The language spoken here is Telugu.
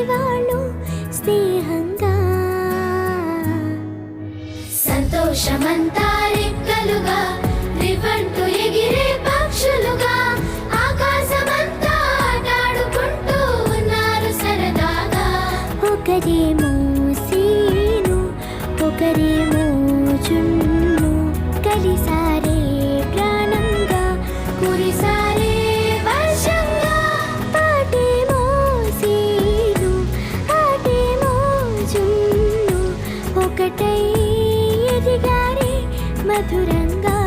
వాళ్ళు స్నేహంగా సంతోషమంతా రెక్కలుగా రివంటూ ఎగిరే పక్షులుగా ఆకాశమంతా ఆటాడుకుంటూ ఉన్నారు సరదాగా. ఒకరేమో సీను ఒకరేమో చున్ను కలిసారే ప్రాణంగా కురిసారే వర్షంగా. పాటేమో సీను ఆటేమో చున్ను ఒకటై ఎదిగారే మధురంగా.